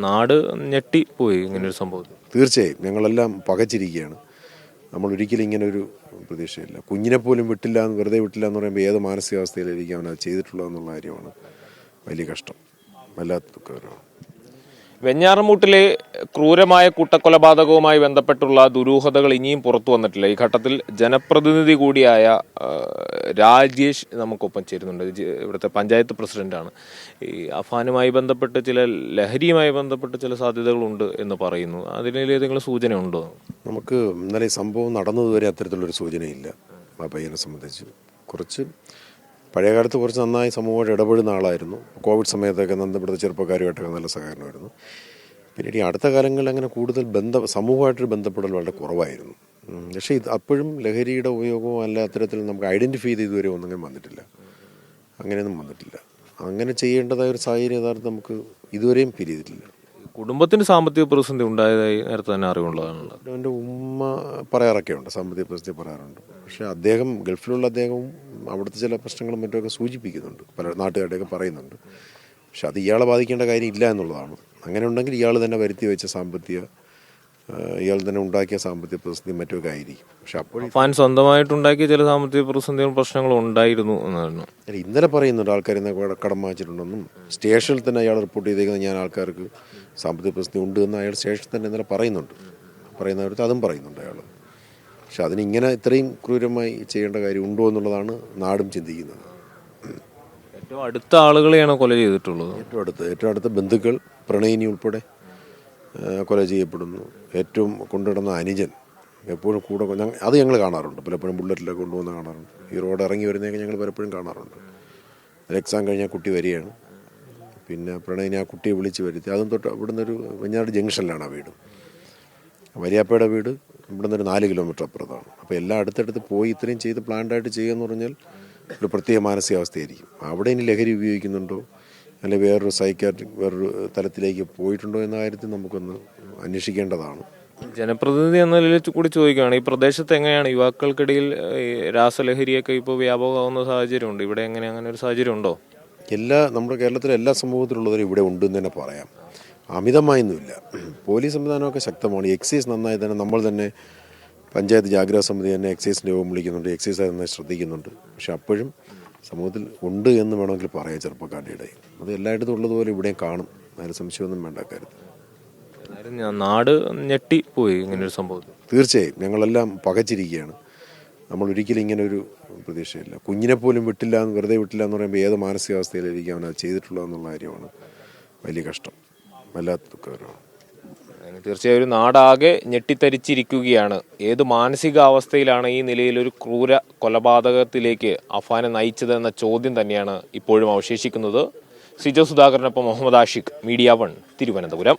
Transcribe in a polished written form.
നാട് ഞെട്ടിപ്പോയി ഇങ്ങനൊരു സംഭവം. തീർച്ചയായും ഞങ്ങളെല്ലാം പകച്ചിരിക്കുകയാണ്. നമ്മൾ ഒരിക്കലും ഇങ്ങനെ ഒരു പ്രതീക്ഷയില്ല. കുഞ്ഞിനെ പോലും വെറുതെ വിട്ടില്ല എന്ന് പറയുമ്പോൾ ഏത് മാനസികാവസ്ഥയിലായിരിക്കും അവനത് ചെയ്തിട്ടുള്ളതെന്നുള്ള കാര്യമാണ് വലിയ കഷ്ടം, വല്ലാത്ത ദുഃഖകരമാണ്. വെഞ്ഞാറമൂട്ടിലെ ക്രൂരമായ കൂട്ടക്കൊലപാതകവുമായി ബന്ധപ്പെട്ടുള്ള ദുരൂഹതകൾ ഇനിയും പുറത്തു വന്നിട്ടില്ല. ഈ ഘട്ടത്തിൽ ജനപ്രതിനിധി കൂടിയായ രാജേഷ് നമുക്കൊപ്പം ചേരുന്നുണ്ട്. ഇവിടുത്തെ പഞ്ചായത്ത് പ്രസിഡന്റാണ്. ഈ അഫാനുമായി ബന്ധപ്പെട്ട് ലഹരിയുമായി ബന്ധപ്പെട്ട് ചില സാധ്യതകളുണ്ട് എന്ന് പറയുന്നു. അതിന് ഏതെങ്കിലും സൂചന ഉണ്ടോ? നമുക്ക് ഇന്നലെ ഈ സംഭവം നടന്നതുവരെ അത്തരത്തിലുള്ളൊരു സൂചനയില്ല. ആ പയ്യനെ സംബന്ധിച്ച് പഴയകാലത്ത് കുറച്ച് നന്നായി സമൂഹമായിട്ട് ഇടപെടുന്ന ആളായിരുന്നു. കോവിഡ് സമയത്തൊക്കെ ഇവിടുത്തെ ചെറുപ്പക്കാരുമായിട്ടൊക്കെ നല്ല സഹകരണമായിരുന്നു. പിന്നീട് ഈ അടുത്ത കാലങ്ങളിൽ അങ്ങനെ കൂടുതൽ സമൂഹമായിട്ടൊരു ബന്ധപ്പെടൽ വളരെ കുറവായിരുന്നു. പക്ഷേ അപ്പോഴും ലഹരിയുടെ ഉപയോഗവും അല്ല അത്തരത്തിൽ നമുക്ക് ഐഡൻറ്റിഫൈ ചെയ്ത് ഇതുവരെ ഒന്നും വന്നിട്ടില്ല. അങ്ങനെയൊന്നും വന്നിട്ടില്ല. അങ്ങനെ ചെയ്യേണ്ടതായ ഒരു സാഹചര്യം യഥാർത്ഥം നമുക്ക് ഇതുവരെയും ഫീൽ ചെയ്തിട്ടില്ല. കുടുംബത്തിന് സാമ്പത്തിക പ്രതിസന്ധി ഉണ്ടായതായി നേരത്തെ തന്നെ അറിവുള്ളതാണല്ലോ. എൻ്റെ ഉമ്മ പറയാറൊക്കെ ഉണ്ട്, സാമ്പത്തിക പ്രതിസന്ധി പറയാറുണ്ട്. പക്ഷേ ഗൾഫിലുള്ള അദ്ദേഹവും അവിടുത്തെ ചില പ്രശ്നങ്ങളും മറ്റുമൊക്കെ സൂചിപ്പിക്കുന്നുണ്ട്, പല നാട്ടുകാരുടെയൊക്കെ പറയുന്നുണ്ട്. പക്ഷെ അത് ഇയാളെ ബാധിക്കേണ്ട കാര്യം ഇല്ല എന്നുള്ളതാണ്. അങ്ങനെ ഉണ്ടെങ്കിൽ ഇയാൾ തന്നെ വരുത്തി വെച്ച ഇയാൾ തന്നെ ഉണ്ടാക്കിയ സാമ്പത്തിക പ്രതിസന്ധി മറ്റൊക്കെ ആയിരിക്കും. പക്ഷെ അപ്പോൾ സ്വന്തമായിട്ടുണ്ടാക്കിയ ചില സാമ്പത്തിക പ്രതിസന്ധികളും പ്രശ്നങ്ങളും ഉണ്ടായിരുന്നു എന്നാണ് ഇന്നലെ പറയുന്നുണ്ട്. ആൾക്കാർ കടം വാങ്ങിച്ചിട്ടുണ്ടെന്നും സ്റ്റേഷനിൽ തന്നെ അയാൾ റിപ്പോർട്ട് ചെയ്തേക്കുന്നത് ഞാൻ ആൾക്കാർക്ക് സാമ്പത്തിക പ്രതിസന്ധി ഉണ്ട് എന്ന് അയാൾ സ്റ്റേഷനിൽ തന്നെ ഇന്നലെ പറയുന്നവർക്ക് അതും പറയുന്നുണ്ട് അയാൾ. പക്ഷെ അതിനിങ്ങനെ ഇത്രയും ക്രൂരമായി ചെയ്യേണ്ട കാര്യം ഉണ്ടോ എന്നുള്ളതാണ് നാടും ചിന്തിക്കുന്നത്. ഏറ്റവും അടുത്ത ആളുകളെയാണ് കൊല ചെയ്തിട്ടുള്ളത്. ഏറ്റവും അടുത്ത ബന്ധുക്കൾ, പ്രണയിനി ഉൾപ്പെടെ കൊല ചെയ്യപ്പെടുന്നു. ഏറ്റവും കൊണ്ടുവരുന്ന അനുജൻ എപ്പോഴും കൂടെ അത് ഞങ്ങൾ കാണാറുണ്ട്. പലപ്പോഴും ബുള്ളറ്റിലൊക്കെ കൊണ്ടുവന്ന് കാണാറുണ്ട്. ഈ റോഡ് ഇറങ്ങി വരുന്നതൊക്കെ ഞങ്ങൾ പലപ്പോഴും കാണാറുണ്ട്. എക്സാം കഴിഞ്ഞാൽ കുട്ടി വരികയാണ്. പിന്നെ പ്രണയിനി ആ കുട്ടിയെ വിളിച്ച് വരുത്തി. അതും തൊട്ട് ഇവിടുന്ന് ഒരു വെഞ്ഞാട് ജംഗ്ഷനിലാണ് ആ വീട്. വരിയാപ്പയുടെ വീട് ഇവിടുന്ന് ഒരു 4 കിലോമീറ്റർ അപ്പുറത്താണ്. അപ്പോൾ എല്ലാം അടുത്തടുത്ത് പോയി ഇത്രയും ചെയ്ത് പ്ലാൻഡായിട്ട് ചെയ്യുക എന്ന് പറഞ്ഞാൽ ഒരു പ്രത്യേക മാനസികാവസ്ഥയായിരിക്കും. അവിടെ ഇനി ലഹരി ഉപയോഗിക്കുന്നുണ്ടോ അല്ലെങ്കിൽ വേറൊരു തലത്തിലേക്ക് പോയിട്ടുണ്ടോ എന്ന കാര്യത്തിൽ നമുക്കൊന്ന് അന്വേഷിക്കേണ്ടതാണ്. ജനപ്രതിനിധി എന്ന നിലയിൽ കൂടി ചോദിക്കുകയാണ്, ഈ പ്രദേശത്ത് എങ്ങനെയാണ് യുവാക്കൾക്കിടയിൽ രാസലഹരിയൊക്കെ ഇപ്പോൾ വ്യാപകമാകുന്ന സാഹചര്യമുണ്ട്? ഇവിടെ അങ്ങനെ ഒരു സാഹചര്യം ഉണ്ടോ? നമ്മുടെ കേരളത്തിലെ എല്ലാ സമൂഹത്തിലുള്ളവരും ഇവിടെ ഉണ്ടെന്ന് തന്നെ പറയാം. അമിതമായൊന്നുമില്ല. പോലീസ് സംവിധാനമൊക്കെ ശക്തമാണ്. എക്സൈസ് നന്നായി തന്നെ നമ്മൾ തന്നെ പഞ്ചായത്ത് ജാഗ്രതാ സമിതി തന്നെ എക്സൈസിൻ്റെ യോഗം വിളിക്കുന്നുണ്ട്. എക്സൈസ് നന്നായി ശ്രദ്ധിക്കുന്നുണ്ട്. പക്ഷെ അപ്പോഴും സമൂഹത്തിൽ ഉണ്ട് എന്ന് വേണമെങ്കിൽ പറയാം. ചെറുപ്പക്കാരുടെ ഇടയിൽ അത് എല്ലായിടത്തും ഉള്ളതുപോലെ ഇവിടെയും കാണും. അതിന് സംശയമൊന്നും വേണ്ട കാര്യത്തിൽ. നാട് ഞെട്ടിപ്പോയി ഇങ്ങനൊരു സംഭവം. തീർച്ചയായും ഞങ്ങളെല്ലാം പകച്ചിരിക്കുകയാണ്. നമ്മൾ ഒരിക്കലും ഇങ്ങനെ ഒരു പ്രതീക്ഷയില്ല. കുഞ്ഞിനെ പോലും വെറുതെ വിട്ടില്ല എന്ന് പറയുമ്പോൾ ഏത് മാനസികാവസ്ഥയിലായിരിക്കും അവനത് ചെയ്തിട്ടുള്ളതെന്നുള്ള കാര്യമാണ് വലിയ കഷ്ടം, വല്ലാത്ത ദുഃഖകരമാണ്. തീർച്ചയായും നാടാകെ ഞെട്ടിത്തരിച്ചിരിക്കുകയാണ്. ഏത് മാനസികാവസ്ഥയിലാണ് ഈ നിലയിൽ ഒരു ക്രൂര കൊലപാതകത്തിലേക്ക് അഫാനെ നയിച്ചതെന്ന ചോദ്യം തന്നെയാണ് ഇപ്പോഴും അവശേഷിക്കുന്നത്. സിജോ സുധാകരനൊപ്പം മുഹമ്മദ് ആഷിഖ്, മീഡിയ 1, തിരുവനന്തപുരം.